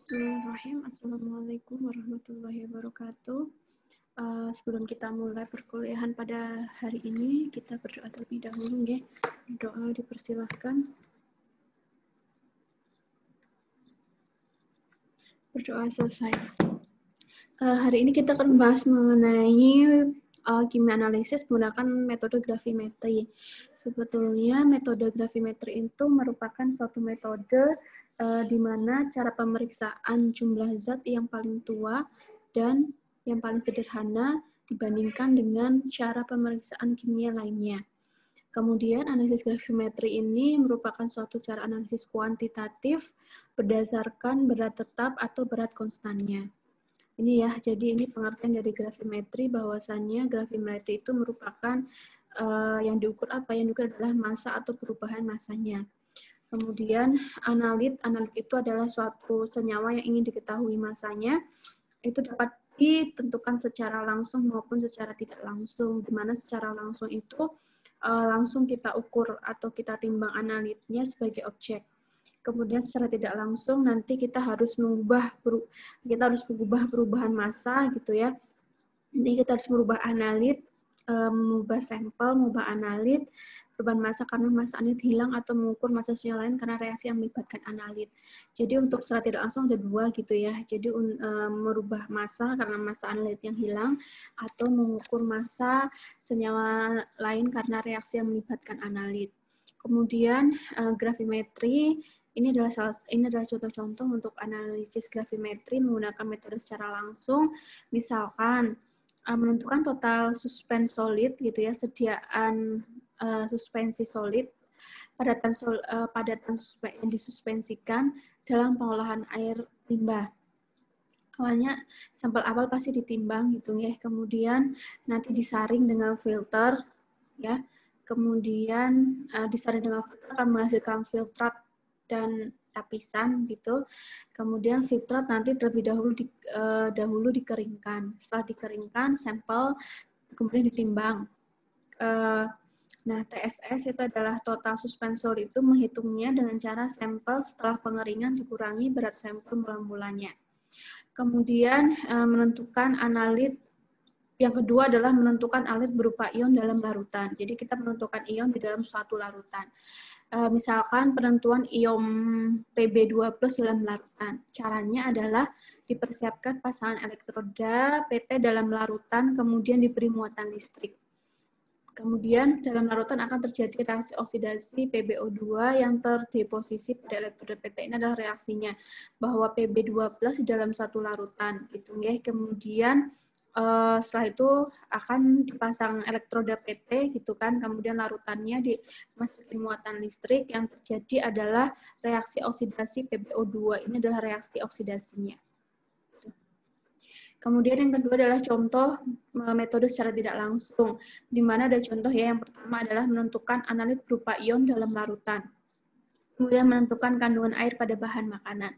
Bismillahirrahmanirrahim. Assalamualaikum warahmatullahi wabarakatuh. Sebelum kita mulai perkuliahan pada hari ini, kita berdoa terlebih dahulu, ya. Doa dipersilahkan. Berdoa selesai. Hari ini kita akan membahas mengenai kimia analisis menggunakan metode gravimetri. Sebetulnya metode gravimetri itu merupakan suatu metode di mana cara pemeriksaan jumlah zat yang paling tua dan yang paling sederhana dibandingkan dengan cara pemeriksaan kimia lainnya. Kemudian analisis gravimetri ini merupakan suatu cara analisis kuantitatif berdasarkan berat tetap atau berat konstannya. Ini ya, jadi ini pengertian dari gravimetri, bahwasannya gravimetri itu merupakan yang diukur apa? Yang diukur adalah massa atau perubahan massanya. Kemudian analit itu adalah suatu senyawa yang ingin diketahui massanya. Itu dapat ditentukan secara langsung maupun secara tidak langsung. Di mana secara langsung itu langsung kita ukur atau kita timbang analitnya sebagai objek. Kemudian secara tidak langsung nanti kita harus mengubah perubahan massa gitu ya. Jadi kita harus merubah analit, mengubah sampel, mengubah analit, perubahan massa karena massa analit hilang, atau mengukur massa yang lain karena reaksi yang melibatkan analit. Jadi untuk secara tidak langsung ada dua gitu ya. Jadi merubah massa karena massa analit yang hilang, atau mengukur massa senyawa lain karena reaksi yang melibatkan analit. Kemudian gravimetri ini adalah contoh-contoh untuk analisis gravimetri menggunakan metode secara langsung. Misalkan menentukan total suspens solid gitu ya, sediaan suspensi solid, padatan yang disuspensikan dalam pengolahan air limbah. Awalnya sampel awal pasti ditimbang gitu ya, kemudian nanti disaring dengan filter ya. Kemudian disaring dengan filter akan menghasilkan filtrat dan lapisan gitu. Kemudian filtrat nanti terlebih dahulu dikeringkan. Setelah dikeringkan, sampel kemudian ditimbang. Nah, TSS itu adalah total suspensor, itu menghitungnya dengan cara sampel setelah pengeringan dikurangi berat sampel mula-mulanya. Kemudian menentukan analit. Yang kedua adalah menentukan analit berupa ion dalam larutan. Jadi kita menentukan ion di dalam suatu larutan. Misalkan penentuan ion Pb2+ dalam larutan. Caranya adalah dipersiapkan pasangan elektroda PT dalam larutan, kemudian diberi muatan listrik. Kemudian dalam larutan akan terjadi reaksi oksidasi PbO2 yang terdeposisi pada elektroda PT. Ini adalah reaksinya, bahwa Pb2+ di dalam satu larutan. Gitu, ya. Kemudian setelah itu akan dipasang elektroda PT gitu kan, kemudian larutannya dimasukin muatan listrik, yang terjadi adalah reaksi oksidasi PbO2. Ini adalah reaksi oksidasinya. Kemudian yang kedua adalah contoh metode secara tidak langsung, di mana ada contoh ya. Yang pertama adalah menentukan analit berupa ion dalam larutan. Kemudian menentukan kandungan air pada bahan makanan.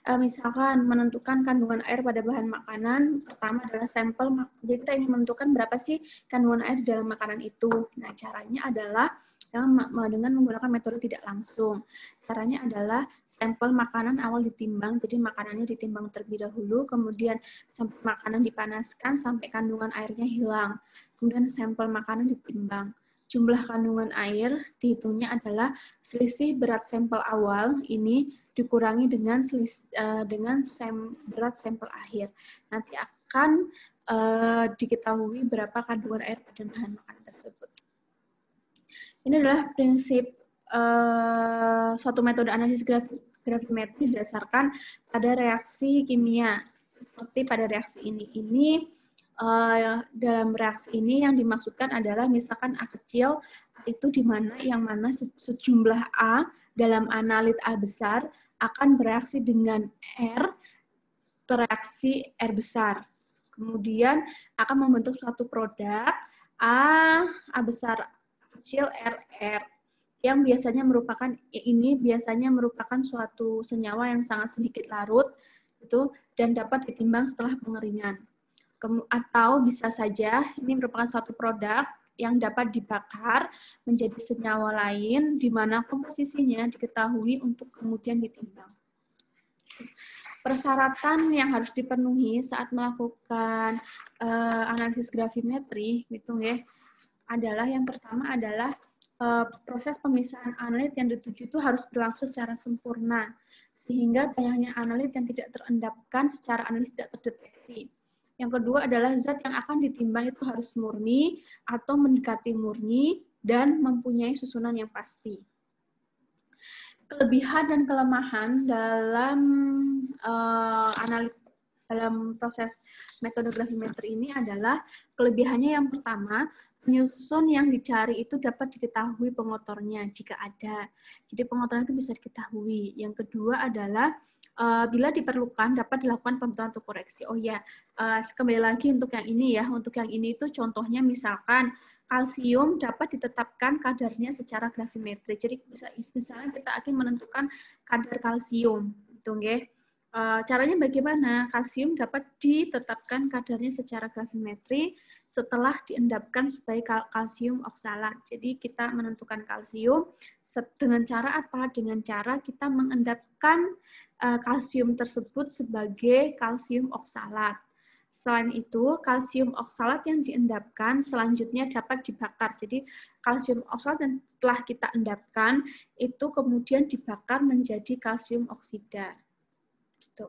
Misalkan menentukan kandungan air pada bahan makanan, pertama adalah sampel. Jadi kita ingin menentukan berapa sih kandungan air di dalam makanan itu. Nah, caranya adalah dengan menggunakan metode tidak langsung. Caranya adalah sampel makanan awal ditimbang, jadi makanannya ditimbang terlebih dahulu, kemudian sampel makanan dipanaskan sampai kandungan airnya hilang. Kemudian sampel makanan ditimbang. Jumlah kandungan air dihitungnya adalah selisih berat sampel awal ini dikurangi dengan berat sampel akhir. Nanti akan diketahui berapa kandungan air pada bahan makanan tersebut. Ini adalah prinsip suatu metode analisis gravimetri berdasarkan pada reaksi kimia. Seperti pada reaksi ini dalam reaksi ini yang dimaksudkan adalah misalkan A kecil, itu di mana yang mana sejumlah A dalam analit A besar akan bereaksi dengan R, bereaksi R besar. Kemudian akan membentuk suatu produk A besar kecil RR, yang biasanya merupakan suatu senyawa yang sangat sedikit larut itu, dan dapat ditimbang setelah pengeringan. Atau bisa saja ini merupakan suatu produk yang dapat dibakar menjadi senyawa lain, di mana komposisinya diketahui untuk kemudian ditimbang. persyaratan yang harus dipenuhi saat melakukan analisis gravimetri gitu ya, adalah yang pertama adalah proses pemisahan analit yang dituju itu harus berlangsung secara sempurna, sehingga banyaknya analit yang tidak terendapkan secara analis tidak terdeteksi. Yang kedua adalah zat yang akan ditimbang itu harus murni atau mendekati murni dan mempunyai susunan yang pasti. Kelebihan dan kelemahan dalam dalam proses metode gravimetri ini adalah kelebihannya yang pertama, penyusun yang dicari itu dapat diketahui pengotornya jika ada. Jadi pengotornya itu bisa diketahui. Yang kedua adalah bila diperlukan dapat dilakukan pembentukan atau koreksi. Oh ya, kembali lagi untuk yang ini ya. Untuk yang ini itu contohnya misalkan kalsium dapat ditetapkan kadarnya secara gravimetri. Jadi misalnya kita akan menentukan kadar kalsium, gitu nggih. Caranya bagaimana? Kalsium dapat ditetapkan kadarnya secara gravimetri setelah diendapkan sebagai kalsium oksalat. Jadi kita menentukan kalsium dengan cara apa? Dengan cara kita mengendapkan kalsium tersebut sebagai kalsium oksalat. Selain itu, kalsium oksalat yang diendapkan selanjutnya dapat dibakar. Jadi kalsium oksalat yang telah kita endapkan itu kemudian dibakar menjadi kalsium oksida. Gitu.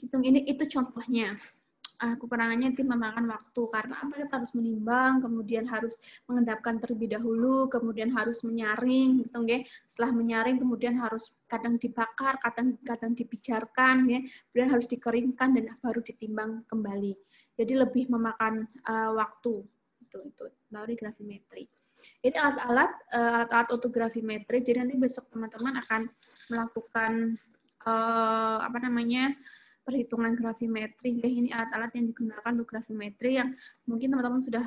Hitung ini itu contohnya. Kekurangannya itu memakan waktu karena apa, kita harus menimbang, kemudian harus mengendapkan terlebih dahulu, kemudian harus menyaring, gitu nggih. Setelah menyaring kemudian harus kadang dibakar, kadang dipijarkan, ya, kemudian harus dikeringkan dan baru ditimbang kembali. Jadi lebih memakan waktu itu teori gravimetri. Ini alat-alat untuk gravimetri. Jadi nanti besok teman-teman akan melakukan perhitungan gravimetri. Ini alat-alat yang digunakan untuk gravimetri yang mungkin teman-teman sudah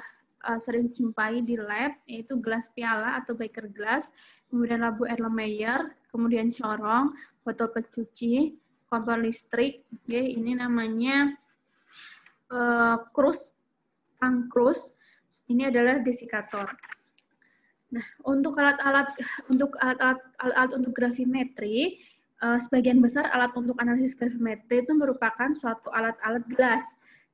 sering jumpai di lab, yaitu gelas piala atau beaker glass, kemudian lampu Erlenmeyer, kemudian corong, botol pencuci, kompor listrik. Ini namanya krus. Ini adalah desikator. Nah, untuk alat-alat untuk gravimetri, sebagian besar alat untuk analisis gravimetri itu merupakan suatu alat-alat gelas,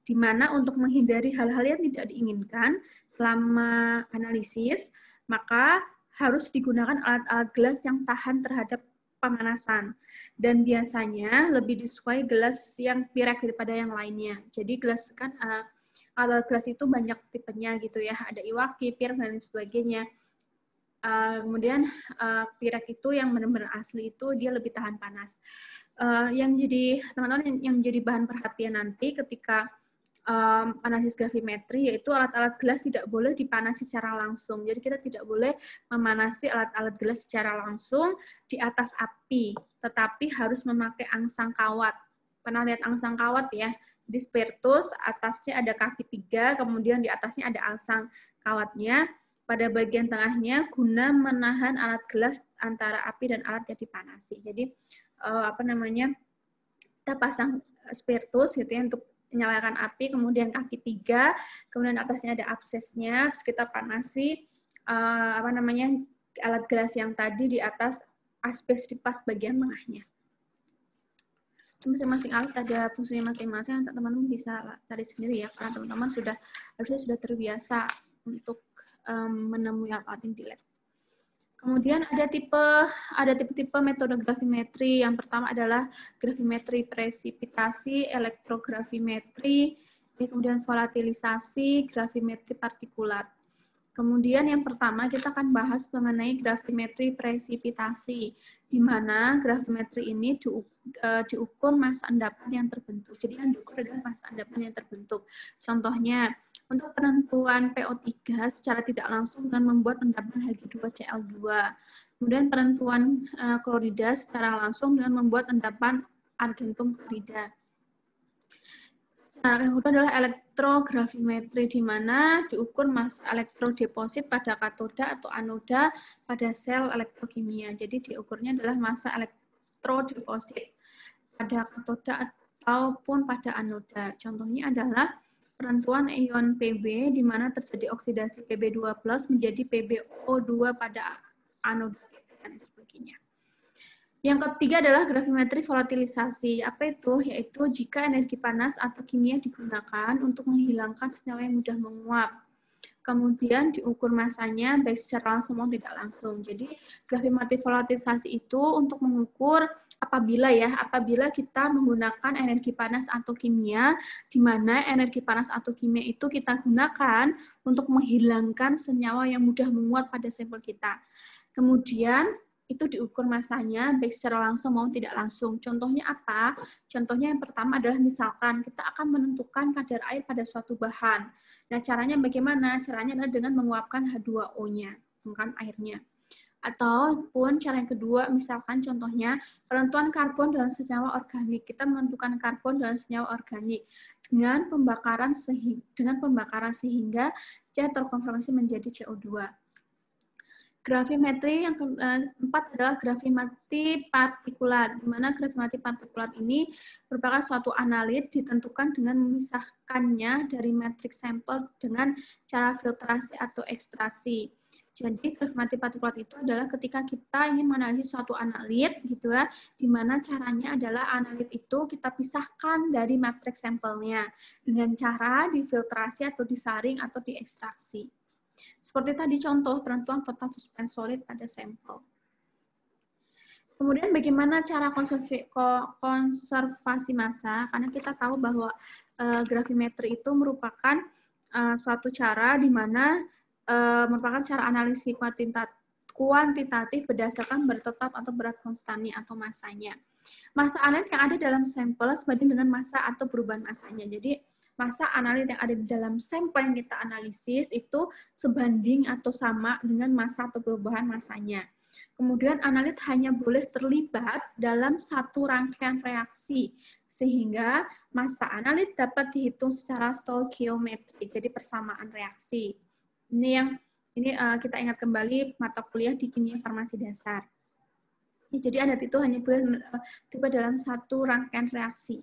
di mana untuk menghindari hal-hal yang tidak diinginkan selama analisis, maka harus digunakan alat-alat gelas yang tahan terhadap pemanasan. Dan biasanya lebih disukai gelas yang Pirek daripada yang lainnya. Jadi gelas kan alat gelas itu banyak tipenya gitu ya, ada Iwaki, Pirek dan sebagainya. Kemudian Pirek itu yang benar-benar asli itu dia lebih tahan panas. Yang jadi teman-teman yang menjadi bahan perhatian nanti ketika analisis gravimetri yaitu alat-alat gelas tidak boleh dipanasi secara langsung. Jadi kita tidak boleh memanasi alat-alat gelas secara langsung di atas api, tetapi harus memakai angsang kawat. Pernah lihat angsang kawat ya? Di spiritus atasnya ada kaki 3, kemudian di atasnya ada angsang kawatnya. Pada bagian tengahnya guna menahan alat gelas antara api dan alat yang dipanasi. Jadi kita pasang spiritus gitu ya untuk menyalakan api, kemudian kaki 3, kemudian atasnya ada absesnya, terus kita panasi alat gelas yang tadi di atas asbes di pas bagian tengahnya. Masing-masing alat ada fungsinya masing-masing, teman-teman bisa cari sendiri ya, karena teman-teman harusnya sudah terbiasa untuk menemui alat-alat yang di lab. Kemudian ada tipe-tipe metode gravimetri. Yang pertama adalah gravimetri presipitasi, elektrogravimetri, kemudian volatilisasi, gravimetri partikulat. Kemudian yang pertama kita akan bahas mengenai gravimetri presipitasi, di mana gravimetri ini diukur massa endapan yang terbentuk. Jadi yang diukur adalah massa endapan yang terbentuk. Contohnya, untuk penentuan PO3 secara tidak langsung dengan membuat endapan Hg2Cl2. Kemudian penentuan klorida secara langsung dengan membuat endapan argentum klorida. Cara yang kedua adalah elektrogravimetri, di mana diukur massa elektrodeposit pada katoda atau anoda pada sel elektrokimia. Jadi diukurnya adalah massa elektrodeposit pada katoda ataupun pada anoda. Contohnya adalah penentuan ion Pb, di mana terjadi oksidasi Pb2+ menjadi PbO2 pada anoda dan sebagainya. Yang ketiga adalah gravimetri volatilisasi. Apa itu? Yaitu jika energi panas atau kimia digunakan untuk menghilangkan senyawa yang mudah menguap. Kemudian diukur masanya baik secara langsung maupun tidak langsung. Jadi gravimetri volatilisasi itu untuk mengukur apabila kita menggunakan energi panas atau kimia, di mana energi panas atau kimia itu kita gunakan untuk menghilangkan senyawa yang mudah menguap pada sampel kita. Kemudian itu diukur masanya baik secara langsung maupun tidak langsung. Contohnya apa? Contohnya yang pertama adalah misalkan kita akan menentukan kadar air pada suatu bahan. Nah, caranya bagaimana? Caranya adalah dengan menguapkan H2O-nya, bukan airnya. Ataupun cara yang kedua, misalkan contohnya penentuan karbon dalam senyawa organik. Kita menentukan karbon dalam senyawa organik dengan pembakaran sehingga C terkonversi menjadi CO2. Gravimetri yang keempat adalah gravimetri partikulat, di mana gravimetri partikulat ini merupakan suatu analit ditentukan dengan memisahkannya dari matriks sampel dengan cara filtrasi atau ekstraksi. Jadi gravimetri partikulat itu adalah ketika kita ingin menganalisis suatu analit, gitu ya, di mana caranya adalah analit itu kita pisahkan dari matriks sampelnya dengan cara difiltrasi atau disaring atau diekstraksi. Seperti tadi contoh penentuan total suspens solid pada sampel. Kemudian bagaimana cara konservasi massa? Karena kita tahu bahwa gravimetri itu merupakan suatu cara di mana merupakan cara analisis kuantitatif berdasarkan berat tetap atau berat konstannya atau massanya. Massa analit yang ada dalam sampel sebanding dengan massa atau perubahan massanya. Jadi massa analit yang ada di dalam sampel yang kita analisis itu sebanding atau sama dengan massa atau perubahan massanya. Kemudian analit hanya boleh terlibat dalam satu rangkaian reaksi, sehingga massa analit dapat dihitung secara stoikiometrik, jadi persamaan reaksi. Ini kita ingat kembali mata kuliah di kimia farmasi dasar. Jadi analit itu hanya boleh terlibat dalam satu rangkaian reaksi.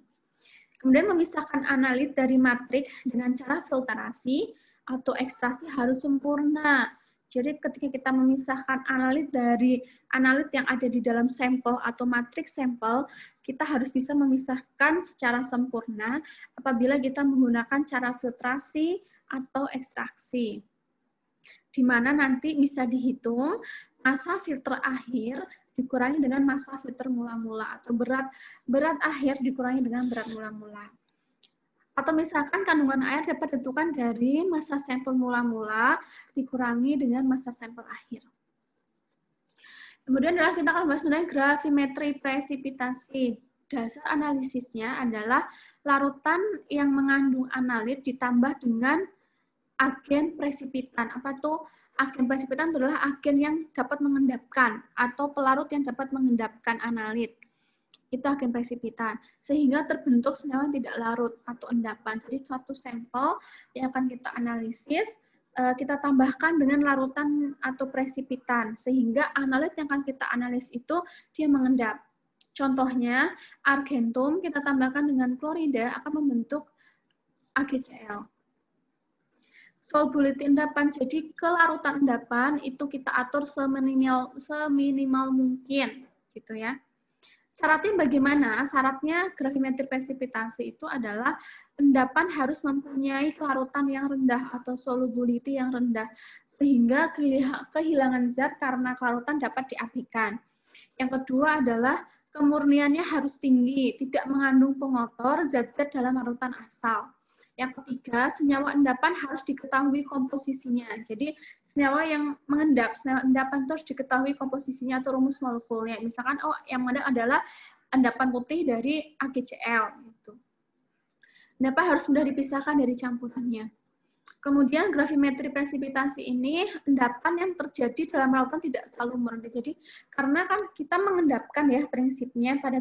Kemudian memisahkan analit dari matrik dengan cara filtrasi atau ekstraksi harus sempurna. Jadi ketika kita memisahkan analit dari analit yang ada di dalam sampel atau matriks sampel, kita harus bisa memisahkan secara sempurna apabila kita menggunakan cara filtrasi atau ekstraksi. Di mana nanti bisa dihitung massa filter akhir dikurangi dengan massa filter mula-mula atau berat akhir dikurangi dengan berat mula-mula. Atau misalkan kandungan air dapat ditentukan dari massa sampel mula-mula dikurangi dengan massa sampel akhir. Kemudian adalah kita akan bahas mengenai gravimetri presipitasi. Dasar analisisnya adalah larutan yang mengandung analit ditambah dengan agen presipitan. Apa tuh? Agen presipitan adalah agen yang dapat mengendapkan atau pelarut yang dapat mengendapkan analit. Itu agen presipitan. Sehingga terbentuk senyawa tidak larut atau endapan. Jadi suatu sampel yang akan kita analisis, kita tambahkan dengan larutan atau presipitan. Sehingga analit yang akan kita analisis itu dia mengendap. Contohnya, argentum kita tambahkan dengan klorida akan membentuk AgCl. Solubility endapan, jadi kelarutan endapan itu kita atur seminimal mungkin, gitu ya. Syaratnya bagaimana? Syaratnya gravimetri presipitasi itu adalah endapan harus mempunyai kelarutan yang rendah atau solubility yang rendah, sehingga kehilangan zat karena kelarutan dapat diabaikan. Yang kedua adalah kemurniannya harus tinggi, tidak mengandung pengotor zat-zat dalam larutan asal. Yang ketiga, senyawa endapan harus diketahui komposisinya. Jadi, senyawa yang mengendap, senyawa endapan harus diketahui komposisinya atau rumus molekulnya. Misalkan, yang mengendap adalah endapan putih dari AgCl. Gitu. Endapan harus mudah dipisahkan dari campurannya. Kemudian gravimetri presipitasi ini endapan yang terjadi dalam larutan tidak selalu murni. Jadi karena kan kita mengendapkan ya prinsipnya pada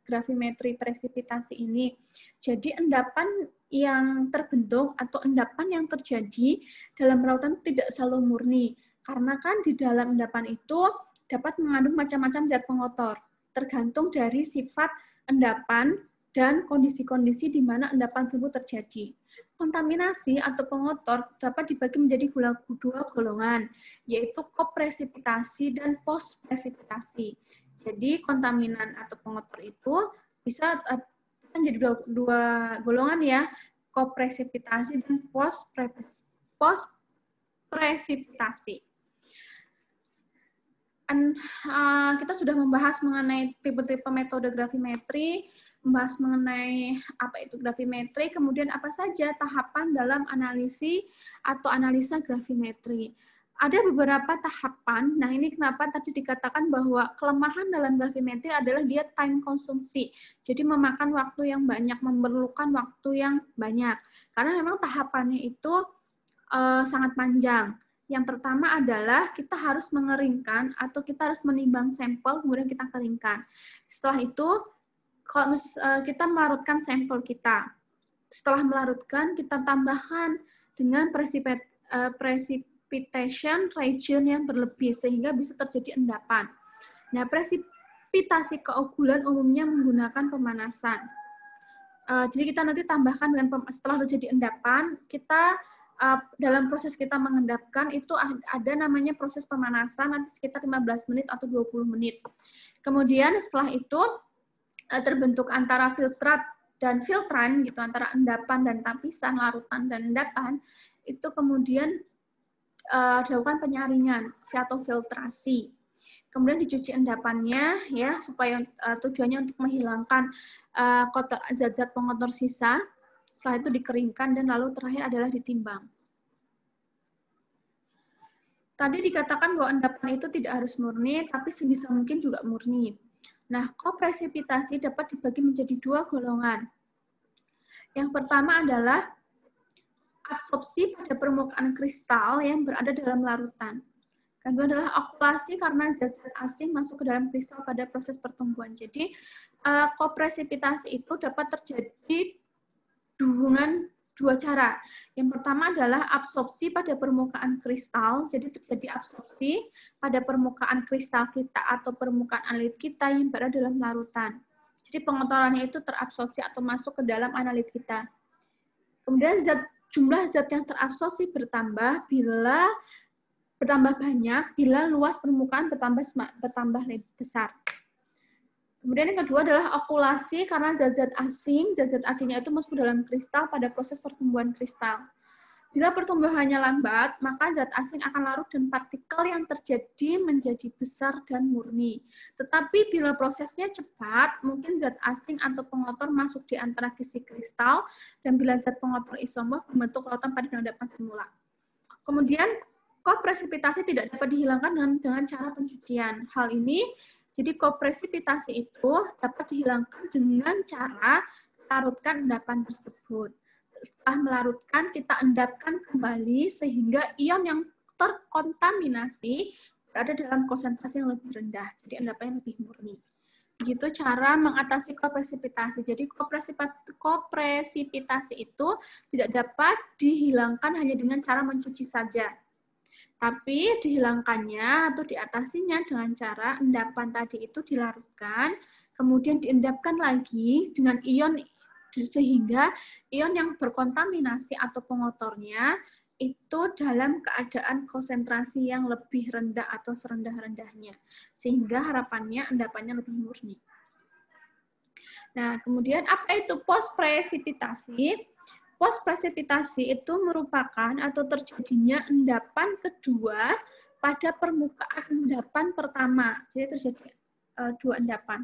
gravimetri presipitasi ini. Jadi endapan yang terbentuk atau endapan yang terjadi dalam larutan tidak selalu murni. Karena kan di dalam endapan itu dapat mengandung macam-macam zat pengotor. Tergantung dari sifat endapan dan kondisi-kondisi di mana endapan tersebut terjadi. Kontaminasi atau pengotor dapat dibagi menjadi dua golongan, yaitu kopresipitasi dan postpresipitasi. Jadi kontaminan atau pengotor itu bisa menjadi dua golongan ya, kopresipitasi dan postpresipitasi. Kita sudah membahas mengenai tipe-tipe metode gravimetri, membahas mengenai apa itu gravimetri, kemudian apa saja tahapan dalam analisis atau analisa gravimetri. Ada beberapa tahapan, nah ini kenapa tadi dikatakan bahwa kelemahan dalam gravimetri adalah dia time konsumsi. Jadi memakan waktu yang banyak, memerlukan waktu yang banyak. Karena memang tahapannya itu sangat panjang. Yang pertama adalah kita harus mengeringkan atau kita harus menimbang sampel, kemudian kita keringkan. Setelah itu, kalau kita melarutkan sampel kita. Setelah melarutkan, kita tambahkan dengan precipitation region yang berlebih, sehingga bisa terjadi endapan. Nah, presipitasi keogulan umumnya menggunakan pemanasan. Jadi kita nanti tambahkan dengan setelah terjadi endapan, kita dalam proses kita mengendapkan itu ada namanya proses pemanasan nanti sekitar 15 menit atau 20 menit. Kemudian setelah itu terbentuk antara filtrat dan filtran gitu, antara endapan dan tapisan, larutan dan endapan, itu kemudian dilakukan penyaringan atau filtrasi. Kemudian dicuci endapannya ya supaya tujuannya untuk menghilangkan zat-zat pengotor sisa. Setelah itu dikeringkan dan lalu terakhir adalah ditimbang. Tadi dikatakan bahwa endapan itu tidak harus murni, tapi sebisa mungkin juga murni. Nah, kopresipitasi dapat dibagi menjadi dua golongan. Yang pertama adalah absorpsi pada permukaan kristal yang berada dalam larutan. Kedua adalah okulasi karena zat-zat asing masuk ke dalam kristal pada proses pertumbuhan. Jadi, kopresipitasi itu dapat terjadi dengan dua cara. Yang pertama adalah absorpsi pada permukaan kristal. Jadi terjadi absorpsi pada permukaan kristal kita atau permukaan analit kita yang berada dalam larutan. Jadi pengotorannya itu terabsorpsi atau masuk ke dalam analit kita. Kemudian jumlah zat yang terabsorpsi bertambah banyak bila luas permukaan bertambah besar. Kemudian yang kedua adalah okulasi karena zat-zat asingnya itu masuk ke dalam kristal pada proses pertumbuhan kristal. Bila pertumbuhannya lambat, maka zat asing akan larut dan partikel yang terjadi menjadi besar dan murni. Tetapi bila prosesnya cepat, mungkin zat asing atau pengotor masuk di antara kisi kristal, dan bila zat pengotor isomorf membentuk larutan pada endapan semula. Kemudian, kopresipitasi tidak dapat dihilangkan dengan cara pencucian. Hal ini jadi kopresipitasi itu dapat dihilangkan dengan cara larutkan endapan tersebut. Setelah melarutkan, kita endapkan kembali sehingga ion yang terkontaminasi berada dalam konsentrasi yang lebih rendah. Jadi endapannya lebih murni. Begitu cara mengatasi kopresipitasi. Jadi kopresipitasi itu tidak dapat dihilangkan hanya dengan cara mencuci saja. Tapi dihilangkannya atau diatasinya dengan cara endapan tadi itu dilarutkan, kemudian diendapkan lagi dengan ion, sehingga ion yang berkontaminasi atau pengotornya itu dalam keadaan konsentrasi yang lebih rendah atau serendah-rendahnya. Sehingga harapannya endapannya lebih murni. Nah, kemudian apa itu postpresipitasi? Postpresipitasi itu merupakan atau terjadinya endapan kedua pada permukaan endapan pertama. Jadi terjadi dua endapan.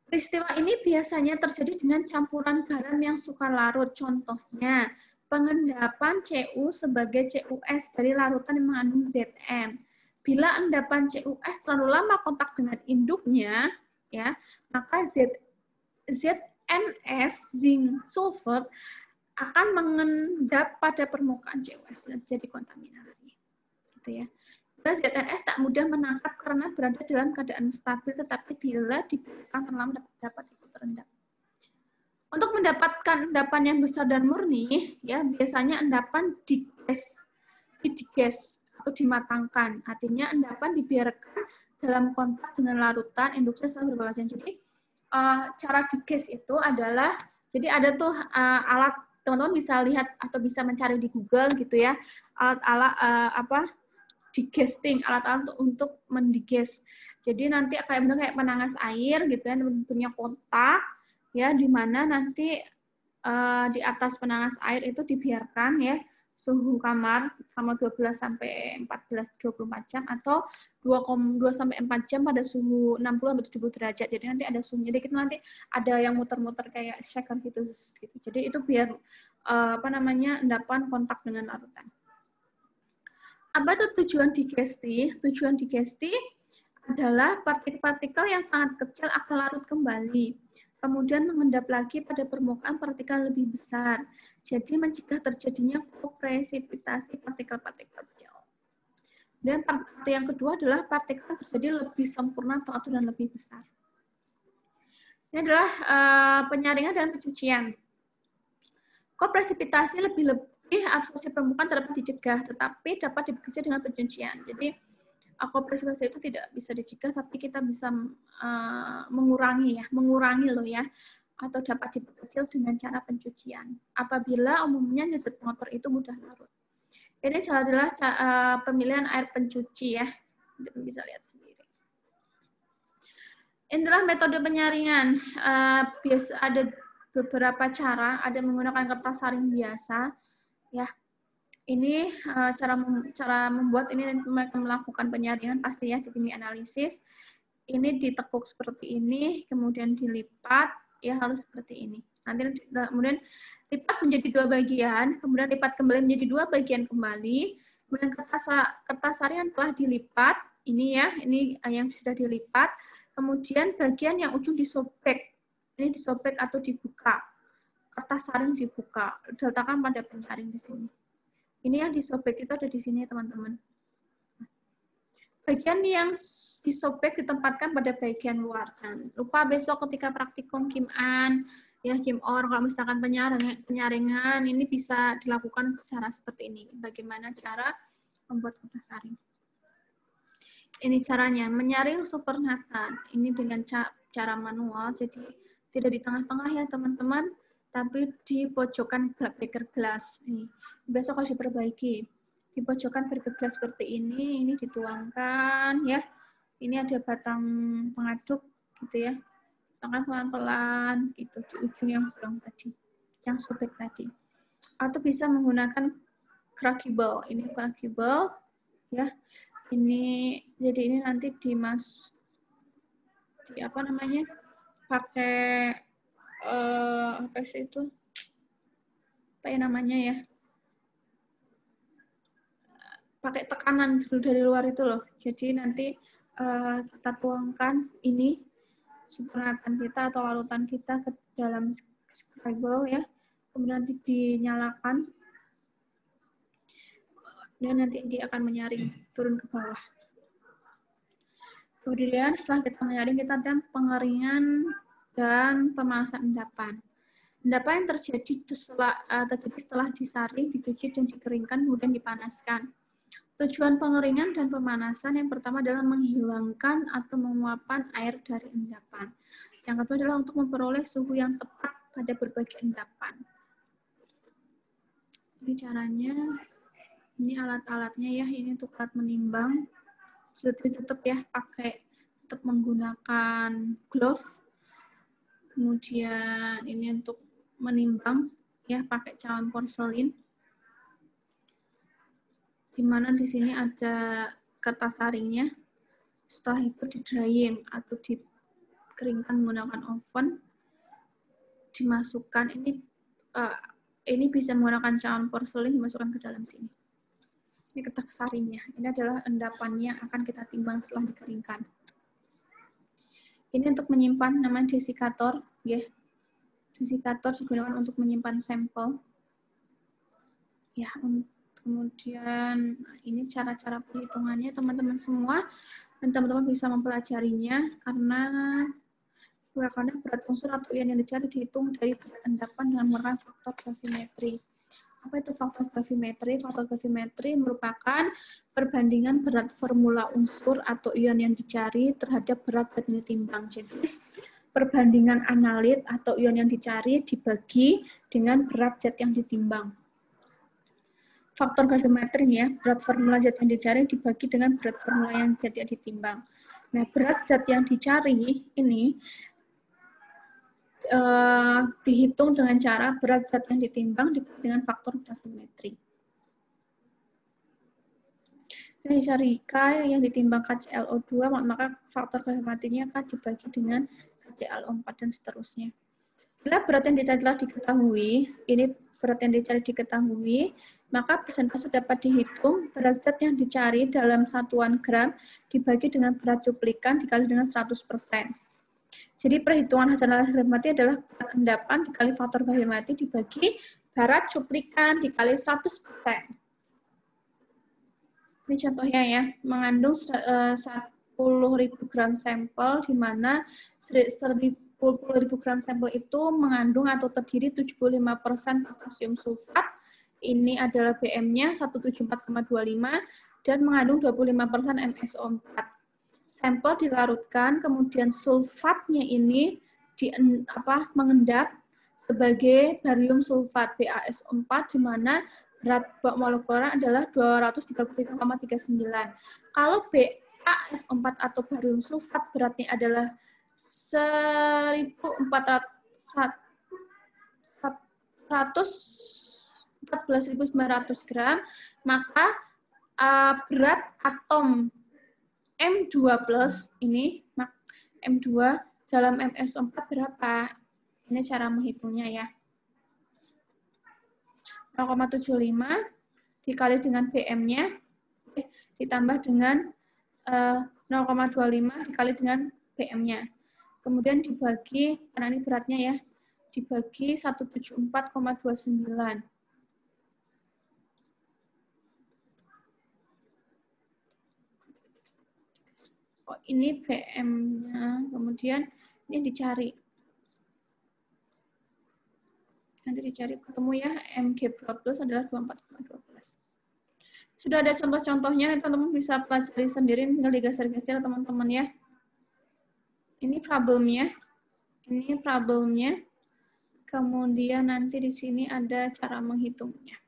Peristiwa ini biasanya terjadi dengan campuran garam yang suka larut. Contohnya, pengendapan Cu sebagai CuS dari larutan yang mengandung Zn. Bila endapan CuS terlalu lama kontak dengan induknya, ya, maka ZnS, zinc sulfate, akan mengendap pada permukaan CuS dan jadi kontaminasi. Gitu ya. Dan ZnS tak mudah menangkap karena berada dalam keadaan stabil, tetapi bila dibiarkan terlalu dapat ikut terendap. Untuk mendapatkan endapan yang besar dan murni, ya biasanya endapan diges atau dimatangkan. Artinya endapan dibiarkan dalam kontak dengan larutan induksi setelah beberapa jam. Jadi cara diges itu adalah, jadi ada tuh alat, teman-teman bisa lihat atau bisa mencari di Google gitu ya, alat-alat digesting, alat-alat untuk mendiges. Jadi nanti kayak penangas air gitu ya, bentuknya kotak ya, di mana nanti di atas penangas air itu dibiarkan ya suhu kamar selama 12 sampai 24 jam atau 2 sampai 4 jam pada suhu 60 sampai 70 derajat. Jadi nanti ada suhunya. Jadi kita nanti ada yang muter-muter kayak shaker gitu. Jadi itu biar endapan kontak dengan larutan. Apa itu tujuan digesti? Tujuan digesti adalah partikel-partikel yang sangat kecil akan larut kembali, kemudian mengendap lagi pada permukaan partikel lebih besar. Jadi mencegah terjadinya presipitasi partikel-partikel kecil. Dan yang kedua adalah partikel terjadi lebih sempurna, teratur, dan lebih besar. Ini adalah penyaringan dan pencucian. Kopresipitasi lebih absorpsi permukaan dapat dicegah, tetapi dapat bekerja dengan pencucian. Jadi kopresipitasi itu tidak bisa dicegah, tapi kita bisa mengurangi loh ya, atau dapat diperkecil dengan cara pencucian. Apabila umumnya zat pengotor itu mudah larut. Ini adalah pemilihan air pencuci ya, bisa lihat sendiri. Inilah metode penyaringan. Biasa ada beberapa cara, ada menggunakan kertas saring biasa, ya. Ini cara membuat ini mereka melakukan penyaringan pasti ya di kimia analisis. Ini ditekuk seperti ini, kemudian dilipat, ya harus seperti ini. Nanti kemudian lipat menjadi 2 bagian, kemudian lipat kembali menjadi 2 bagian kembali. Kemudian kertas saringan telah dilipat, ini ya, ini yang sudah dilipat. Kemudian bagian yang ujung disobek, ini disobek atau dibuka. Kertas saring dibuka, diletakkan pada penyaring di sini. Ini yang disobek itu ada di sini, teman-teman. Bagian yang disobek ditempatkan pada bagian luar. Dan lupa besok ketika praktikum Kim-An, ya Kim-Or, kalau misalkan penyaringan, ini bisa dilakukan secara seperti ini. Bagaimana cara membuat kertas saring. Ini caranya, menyaring supernatan. Ini dengan cara manual, jadi tidak di tengah-tengah ya teman-teman, tapi di pojokan beker gelas. Nih. Besok harus diperbaiki. Di pojokan beker gelas seperti ini dituangkan ya. Ini ada batang pengaduk gitu ya. Tuangkan pelan-pelan gitu di ujung yang bolong tadi, yang sobek tadi. Atau bisa menggunakan crackable. Ini crackable ya. Jadi ini nanti pakai apa sih itu? Apa ya namanya ya? Pakai tekanan dari luar itu loh. Jadi nanti kita tuangkan ini supernatan kita atau larutan kita ke dalam scribble ya. Kemudian nanti dinyalakan. Dan nanti dia akan menyaring turun ke bawah. Kemudian setelah kita menyaring, kita ada pengeringan dan pemanasan endapan. Endapan yang terjadi setelah disaring, dicuci, dan dikeringkan, kemudian dipanaskan. Tujuan pengeringan dan pemanasan yang pertama adalah menghilangkan atau menguapkan air dari endapan. Yang kedua adalah untuk memperoleh suhu yang tepat pada berbagai endapan. Ini caranya, ini alat-alatnya ya, ini untuk alat menimbang. Jadi tetap ya tetap menggunakan glove. Kemudian ini untuk menimbang ya pakai cawan porselin. Di mana di sini ada kertas saringnya. Setelah itu di drying atau dikeringkan menggunakan oven. Dimasukkan ini bisa menggunakan cawan porselin dimasukkan ke dalam sini. Ini kertas saringnya. Ini adalah endapannya akan kita timbang setelah dikeringkan. Ini untuk menyimpan namanya desikator, ya. Desikator digunakan untuk menyimpan sampel. Ya, kemudian ini cara-cara perhitungannya teman-teman semua, dan teman-teman bisa mempelajarinya karena berat unsur atau ion yang dicari dihitung dari endapan dengan menggunakan faktor gravimetri. Apa itu faktor gravimetri? Faktor gravimetri merupakan perbandingan berat formula unsur atau ion yang dicari terhadap berat zat yang ditimbang. Jadi, perbandingan analit atau ion yang dicari dibagi dengan berat zat yang ditimbang. Faktor gravimetri ya, berat formula zat yang dicari dibagi dengan berat formula yang zat yang ditimbang. Nah, berat zat yang dicari ini dihitung dengan cara berat zat yang ditimbang dengan faktor gravimetri. Ini cari K yang ditimbang KClO2, maka faktor gravimetrinya K dibagi dengan KClO4 dan seterusnya. Bila berat yang dicari telah diketahui, ini berat yang dicari diketahui, maka persentase dapat dihitung berat zat yang dicari dalam satuan gram dibagi dengan berat cuplikan dikali dengan 100%. Jadi perhitungan hasil analisis gravimetri adalah berat endapan dikali faktor gravimetri dibagi berat cuplikan dikali 100%. Ini contohnya ya, mengandung 10.000 gram sampel, di mana 10.000 gram sampel itu mengandung atau terdiri 75% potasium sulfat, ini adalah BM-nya 174,25, dan mengandung 25% MsO4. Sampel dilarutkan, kemudian sulfatnya ini mengendap sebagai barium sulfat BaSO4, di mana berat molekuler adalah 233,39. Kalau BaSO4 atau barium sulfat beratnya adalah 14.900 gram, maka berat atom M2+ ini, M2 dalam MsO4 berapa? Ini cara menghitungnya ya. 0,75 dikali dengan BM-nya, ditambah dengan 0,25 dikali dengan BM-nya. Kemudian dibagi, karena ini beratnya ya, dibagi 174,29. Oh, ini BM-nya, kemudian ini dicari. Nanti dicari ketemu ya, Mg12 adalah 24,12. Sudah ada contoh-contohnya, teman-teman bisa pelajari sendiri, tinggal digeser-geser teman-teman ya. Ini problemnya, kemudian nanti di sini ada cara menghitungnya.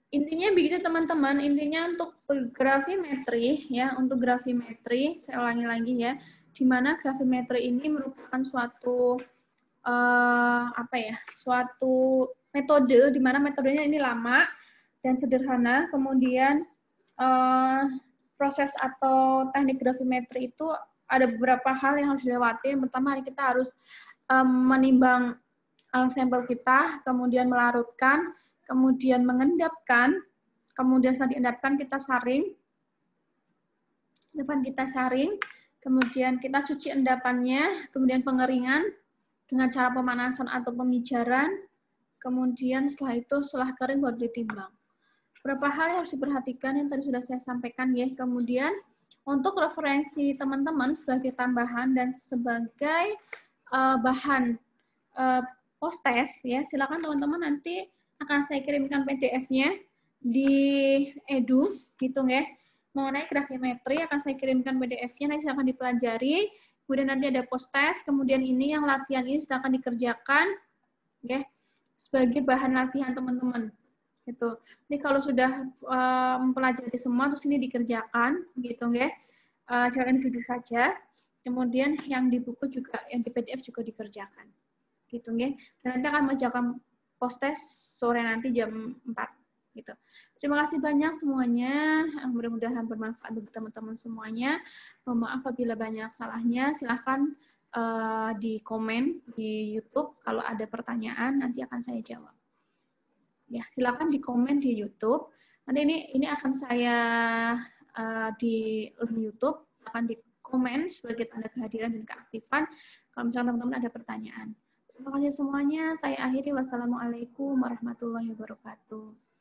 Intinya begitu teman-teman, intinya untuk gravimetri ya, untuk gravimetri saya ulangi lagi ya, di mana gravimetri ini merupakan suatu suatu metode, di mana metodenya ini lama dan sederhana, kemudian proses atau teknik gravimetri itu ada beberapa hal yang harus dilewati. Yang pertama, kita harus menimbang sampel kita, kemudian melarutkan, kemudian mengendapkan, kemudian setelah diendapkan kita saring, kemudian kita cuci endapannya, kemudian pengeringan dengan cara pemanasan atau pemijaran, kemudian setelah kering baru ditimbang. Beberapa hal yang harus diperhatikan yang tadi sudah saya sampaikan ya. Kemudian untuk referensi teman-teman sebagai tambahan dan sebagai bahan post-test ya, silakan teman-teman nanti akan saya kirimkan PDF-nya di Edu, gitu ya. Mengenai gravimetri akan saya kirimkan PDF-nya, nanti silakan dipelajari. Kemudian nanti ada post-test, kemudian ini yang latihan ini silakan dikerjakan ya sebagai bahan latihan teman-teman. Gitu. Jadi kalau sudah mempelajari semua terus ini dikerjakan gitu ya. Jangan duduk saja. Kemudian yang di buku juga, yang di PDF juga dikerjakan. Gitu ya. Dan nanti akan mengerjakan post-test sore nanti jam 4 gitu. Terima kasih banyak semuanya. Mudah-mudahan bermanfaat bagi teman-teman semuanya. Mohon maaf apabila banyak salahnya. Silahkan di komen di YouTube kalau ada pertanyaan nanti akan saya jawab. Ya, silakan di komen di YouTube. Nanti ini akan saya di YouTube akan di komen sebagai tanda kehadiran dan keaktifan kalau misalnya teman-teman ada pertanyaan. Terima kasih semuanya. Saya akhiri. Wassalamualaikum warahmatullahi wabarakatuh.